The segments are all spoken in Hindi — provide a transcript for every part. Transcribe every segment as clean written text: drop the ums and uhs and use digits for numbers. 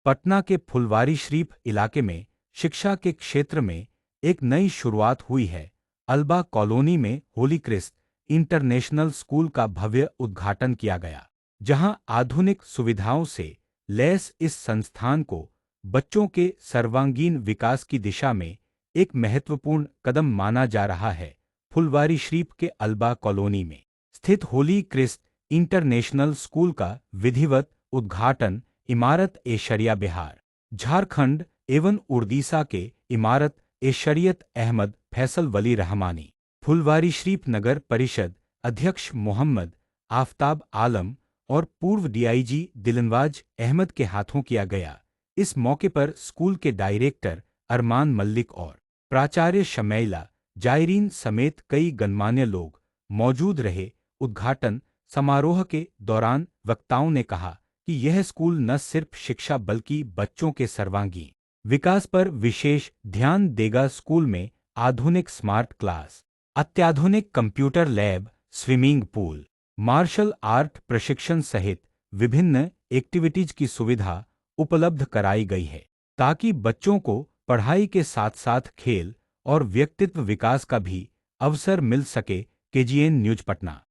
पटना के फुलवारी शरीफ इलाके में शिक्षा के क्षेत्र में एक नई शुरुआत हुई है। अल्बा कॉलोनी में होली क्रिस्ट इंटरनेशनल स्कूल का भव्य उद्घाटन किया गया, जहां आधुनिक सुविधाओं से लैस इस संस्थान को बच्चों के सर्वांगीण विकास की दिशा में एक महत्वपूर्ण कदम माना जा रहा है। फुलवारी शरीफ के अल्बा कॉलोनी में स्थित होली क्रिस्ट इंटरनेशनल स्कूल का विधिवत उद्घाटन इमारत ए शरिया बिहार, झारखंड एवं उड़ीसा के इमारत ए शरीयत अहमद फैसल वली रहमानी, फुलवारी शरीफ नगर परिषद अध्यक्ष मोहम्मद आफताब आलम और पूर्व डीआईजी दिलनवाज अहमद के हाथों किया गया। इस मौके पर स्कूल के डायरेक्टर अरमान मल्लिक और प्राचार्य शमैला जायरीन समेत कई गणमान्य लोग मौजूद रहे। उद्घाटन समारोह के दौरान वक्ताओं ने कहा कि यह स्कूल न सिर्फ शिक्षा बल्कि बच्चों के सर्वांगीण विकास पर विशेष ध्यान देगा। स्कूल में आधुनिक स्मार्ट क्लास, अत्याधुनिक computer lab, swimming pool, martial art प्रशिक्षण सहित विभिन्न एक्टिविटीज की सुविधा उपलब्ध कराई गई है, ताकि बच्चों को पढ़ाई के साथ साथ खेल और व्यक्तित्व विकास का भी अवसर मिल सके। KGN news Patna.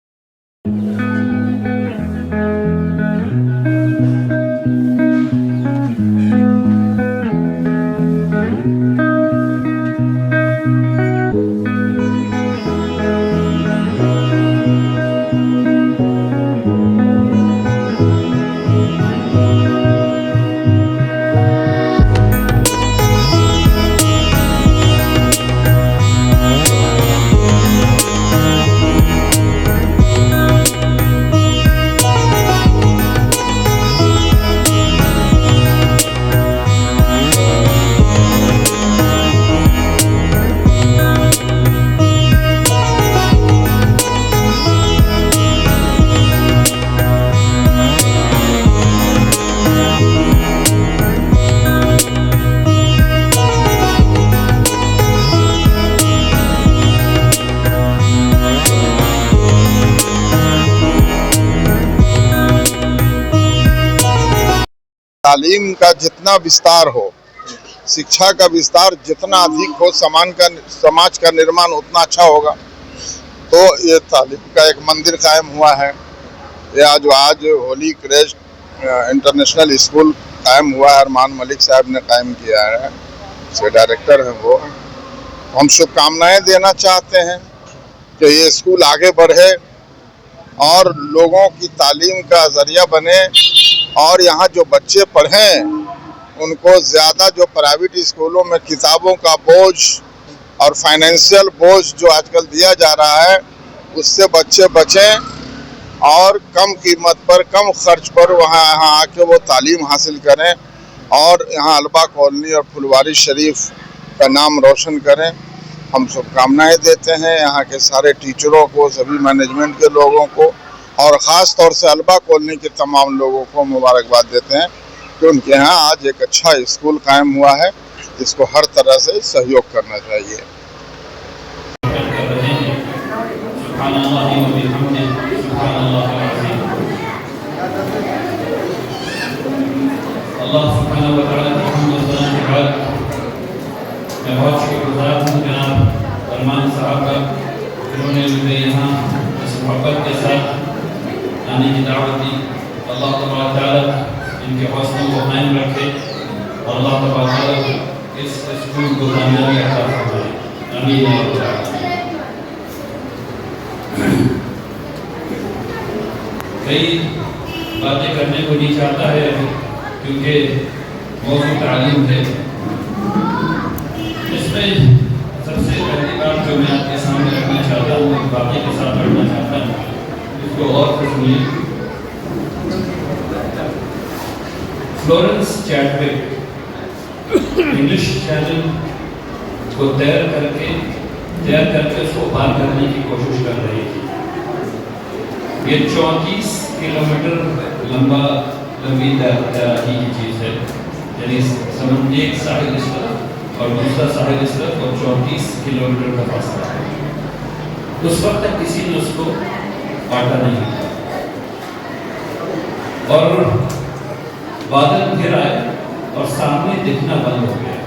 तालीम का जितना विस्तार हो, शिक्षा का विस्तार जितना अधिक हो, समाज का निर्माण उतना अच्छा होगा। तो ये तालीम का एक मंदिर कायम हुआ है। ये आज होली क्रिस्ट इंटरनेशनल स्कूल कायम हुआ है। अरमान मलिक साहब ने कायम किया है, इसके डायरेक्टर हैं वो। हम शुभकामनाएं देना चाहते हैं कि ये स्कूल आगे बढ़े और लोगों की तालीम का जरिया बने, और यहाँ जो बच्चे पढ़ें उनको ज़्यादा जो प्राइवेट स्कूलों में किताबों का बोझ और फाइनेंशियल बोझ जो आजकल दिया जा रहा है, उससे बच्चे बचें और कम कीमत पर, कम खर्च पर यहाँ आके वो तालीम हासिल करें और यहाँ अल्बा कॉलोनी और फुलवारी शरीफ का नाम रोशन करें। हम शुभकामनाएं देते हैं यहाँ के सारे टीचरों को, सभी मैनेजमेंट के लोगों को, और ख़ास तौर से अल्बा कॉलोनी के तमाम लोगों को मुबारकबाद देते हैं कि उनके यहाँ आज एक अच्छा स्कूल कायम हुआ है, जिसको हर तरह से सहयोग करना चाहिए। बहुत शुक्रगुजार हूँ जनाब अरमान साहब का, जिन्होंने मुझे यहाँ इस मोहब्बत के साथ आने की दावत दी। अल्लाह तबारक तआला इनके हौसलों को कायम रखे और अल्लाह तबारक तआला इस स्कूल को कामयाबी अता फरमाए। आमीन। कई बातें करने को नहीं चाहता है क्योंकि मौजूद तालीम है। इसमें सबसे पहली बात जो मैं आपके सामने रखना चाहता हूँ, एक वाक़े के साथ रखना चाहता हूँ, इसको और सुनिए। फ्लोरेंस चैडविक इंग्लिश चैनल को तैयार करके उसको पार करने की कोशिश कर रही थी। ये 34 किलोमीटर लंबी तैराकी की चीज़ है, यानी समझ एक साहिल इस तरफ और दूसरा साहिल इस तरफ और 34 किलोमीटर का फासला है। उस वक्त तक किसी ने उसको काटा नहीं और बादल घिर आए और सामने दिखना बंद हो गया।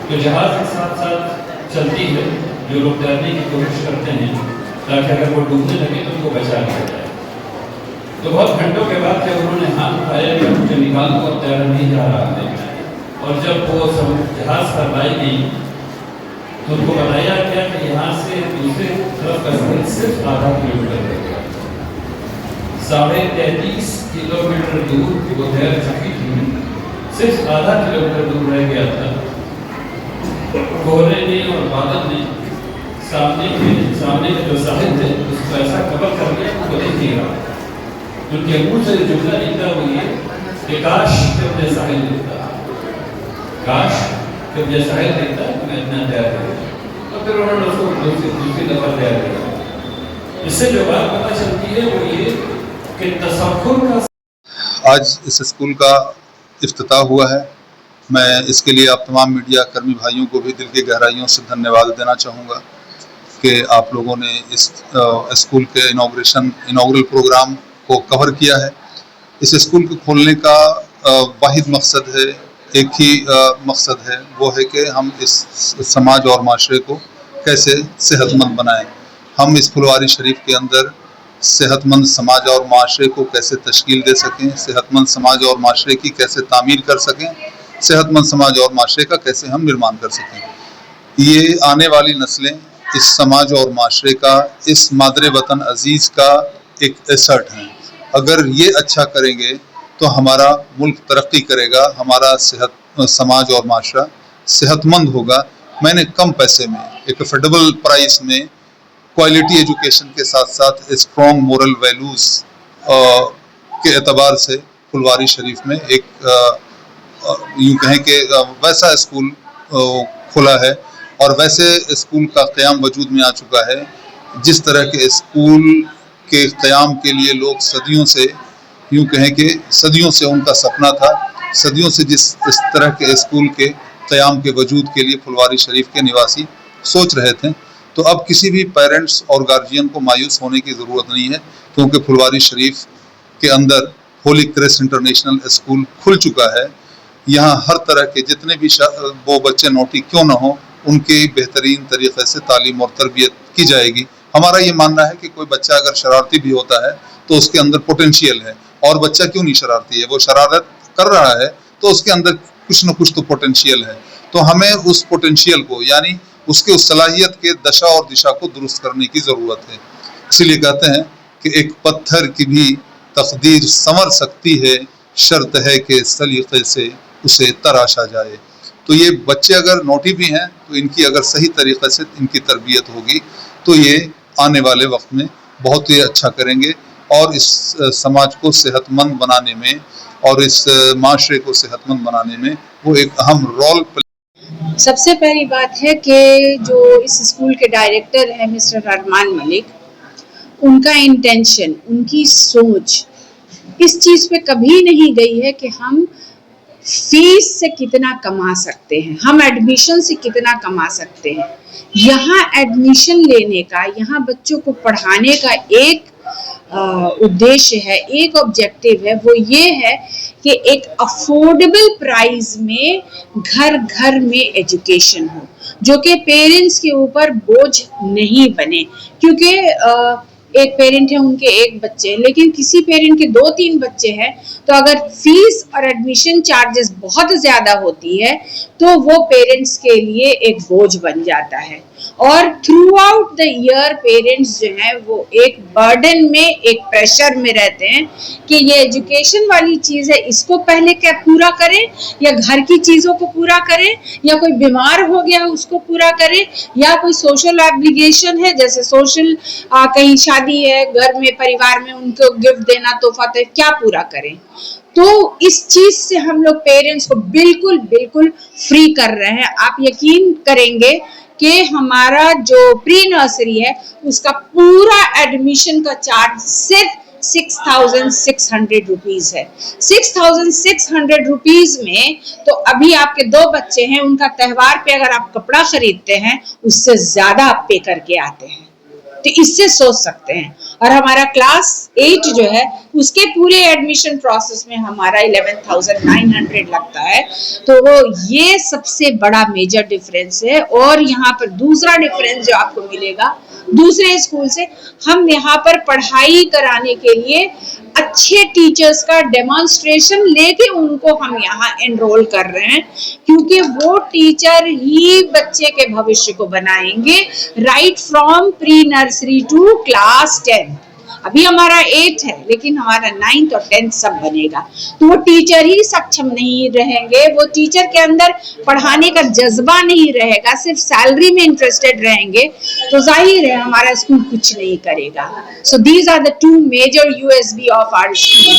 तो जहाज के साथ साथ चलती है, जो लोग तैरने की कोशिश करते हैं ताकि अगर वो डूबने लगे तो उनको बचा लिया जाए। तो बहुत घंटों के बाद जब उन्होंने हाथ उठाया कि मुझे निकाल दो और तैरा नहीं जा रहा है, और जब वो जहाज पर लाई गई तो उनको बताया गया कि यहाँ से दूसरे तरफ का सफर सिर्फ आधा किलोमीटर रहेगा। 33.5 किलोमीटर दूर वो तैर चुकी थी, सिर्फ आधा किलोमीटर दूर रह गया था। कोहरे ने और बादल ने सामने के जो साहिल थे उसको ऐसा कवर कर लिया कि वो दिख नहीं रहा। उनके मुंह से जुमला निकला वो ये कि काश जब साहिल दिखता, काश जब साहिल दिखता तो मैं इतना तैयार करूँ। तो फिर उन्होंने उसको दूसरी दफा तैयार किया। इससे जो बात पता चलती है वो ये कि तसव्वुर का। आज इस स्कूल का इफ्तिताह हुआ है। मैं इसके लिए आप तमाम मीडिया कर्मी भाइयों को भी दिल की गहराइयों से धन्यवाद देना चाहूँगा कि आप लोगों ने इस स्कूल के इनॉग्रल प्रोग्राम को कवर किया है। इस स्कूल को खोलने का वाहिद मकसद है, एक ही मकसद है, वो है कि हम इस समाज और माशरे को कैसे सेहतमंद बनाएं। हम इस फुलवारी शरीफ के अंदर सेहतमंद समाज और माशरे को कैसे तश्कील दे सकें, सेहतमंद समाज और माशरे की कैसे तामीर कर सकें, सेहतमंद समाज और माशरे का कैसे हम निर्माण कर सकें। ये आने वाली नस्लें इस समाज और माशरे का, इस मादरे वतन अजीज़ का एक एसेट हैं। अगर ये अच्छा करेंगे तो हमारा मुल्क तरक्की करेगा, हमारा समाज और माशरा सेहतमंद होगा। मैंने कम पैसे में, एक अफोर्डेबल प्राइस में, क्वालिटी एजुकेशन के साथ साथ स्ट्रॉन्ग मोरल वैल्यूज़ के एतबार से फुलवारी शरीफ में एक यूँ कहें कि वैसा स्कूल खुला है और वैसे स्कूल का क़याम वजूद में आ चुका है जिस तरह के स्कूल के क़याम के लिए लोग सदियों से, यूँ कहें कि सदियों से उनका सपना था, सदियों से जिस इस तरह के स्कूल के क़याम के वजूद के लिए फुलवारी शरीफ के निवासी सोच रहे थे। तो अब किसी भी पेरेंट्स और गार्जियन को मायूस होने की ज़रूरत नहीं है, क्योंकि फुलवारी शरीफ के अंदर होली क्रेस्ट इंटरनेशनल स्कूल खुल चुका है। यहाँ हर तरह के जितने भी वो बच्चे नोटी क्यों ना हो, उनके बेहतरीन तरीक़े से तालीम और तरबियत की जाएगी। हमारा ये मानना है कि कोई बच्चा अगर शरारती भी होता है तो उसके अंदर पोटेंशियल है, और बच्चा क्यों नहीं शरारती है, वो शरारत कर रहा है तो उसके अंदर कुछ न कुछ तो पोटेंशियल है। तो हमें उस पोटेंशियल को, यानी उसके उस सलाहियत के दशा और दिशा को दुरुस्त करने की ज़रूरत है। इसीलिए कहते हैं कि एक पत्थर की भी तकदीर संवर सकती है, शर्त है कि सलीक़े से उसे तराशा जाए। तो ये बच्चे अगर नोटी भी हैं तो इनकी अगर सही तरीक़े से इनकी तरबियत होगी तो ये आने वाले वक्त में बहुत ही अच्छा करेंगे और इस समाज को सेहतमंद बनाने में और इस माशरे को सेहतमंद बनाने में वो एक अहम रोल। सबसे पहली बात है कि जो इस स्कूल के डायरेक्टर हैं मिस्टर अरमान मलिक, उनका इंटेंशन, उनकी सोच इस चीज़ पे कभी नहीं गई है कि हम फीस से कितना कमा सकते हैं, हम एडमिशन से कितना कमा सकते हैं। यहाँ एडमिशन लेने का, यहाँ बच्चों को पढ़ाने का एक उद्देश्य है, एक ऑब्जेक्टिव है, वो ये है कि एक अफोर्डेबल प्राइस में घर घर में एजुकेशन हो, जो कि पेरेंट्स के ऊपर बोझ नहीं बने। क्योंकि एक पेरेंट है, उनके एक बच्चे, लेकिन किसी पेरेंट के 2-3 बच्चे हैं, तो अगर फीस और एडमिशन चार्जेस बहुत ज़्यादा होती है तो वो पेरेंट्स के लिए एक बोझ बन जाता है। और through out the year parents जो हैं वो एक बर्डन में, एक प्रेशर में रहते हैं कि ये एजुकेशन वाली चीज़ है, इसको पहले क्या पूरा करें, या घर की चीज़ों को पूरा करें, या कोई बीमार हो गया उसको पूरा करें, या कोई सोशल ऑब्लिगेशन है, जैसे सोशल कहीं शादी है घर में, परिवार में, उनको गिफ्ट देना, तोहफा, तो क्या पूरा करें। तो इस चीज़ से हम लोग पेरेंट्स को बिल्कुल बिल्कुल फ्री कर रहे हैं। आप यकीन करेंगे कि हमारा जो प्री नर्सरी है उसका पूरा एडमिशन का चार्ज सिर्फ 6,600 रुपीज़ है। 6,600 रुपीज़ में तो अभी आपके 2 बच्चे हैं, उनका त्यौहार पे अगर आप कपड़ा खरीदते हैं उससे ज़्यादा आप पे करके आते हैं। तो इससे सोच सकते हैं। और हमारा क्लास 8 जो है उसके पूरे एडमिशन प्रोसेस में हमारा 11,900 लगता है। तो वो ये सबसे बड़ा मेजर डिफरेंस है। और यहाँ पर दूसरा डिफरेंस जो आपको मिलेगा दूसरे स्कूल से, हम यहाँ पर पढ़ाई कराने के लिए अच्छे टीचर्स का डेमोन्स्ट्रेशन लेके उनको हम यहाँ एनरोल कर रहे हैं, क्योंकि वो टीचर ही बच्चे के भविष्य को बनाएंगे right from pre nursery to class 10। अभी हमारा 8 है लेकिन हमारा 9th और 10th सब बनेगा। तो वो टीचर ही सक्षम नहीं रहेंगे, वो टीचर के अंदर पढ़ाने का जज्बा नहीं रहेगा, सिर्फ सैलरी में इंटरेस्टेड रहेंगे, तो जाहिर है हमारा स्कूल कुछ नहीं करेगा। So these are the 2 major USB of our school.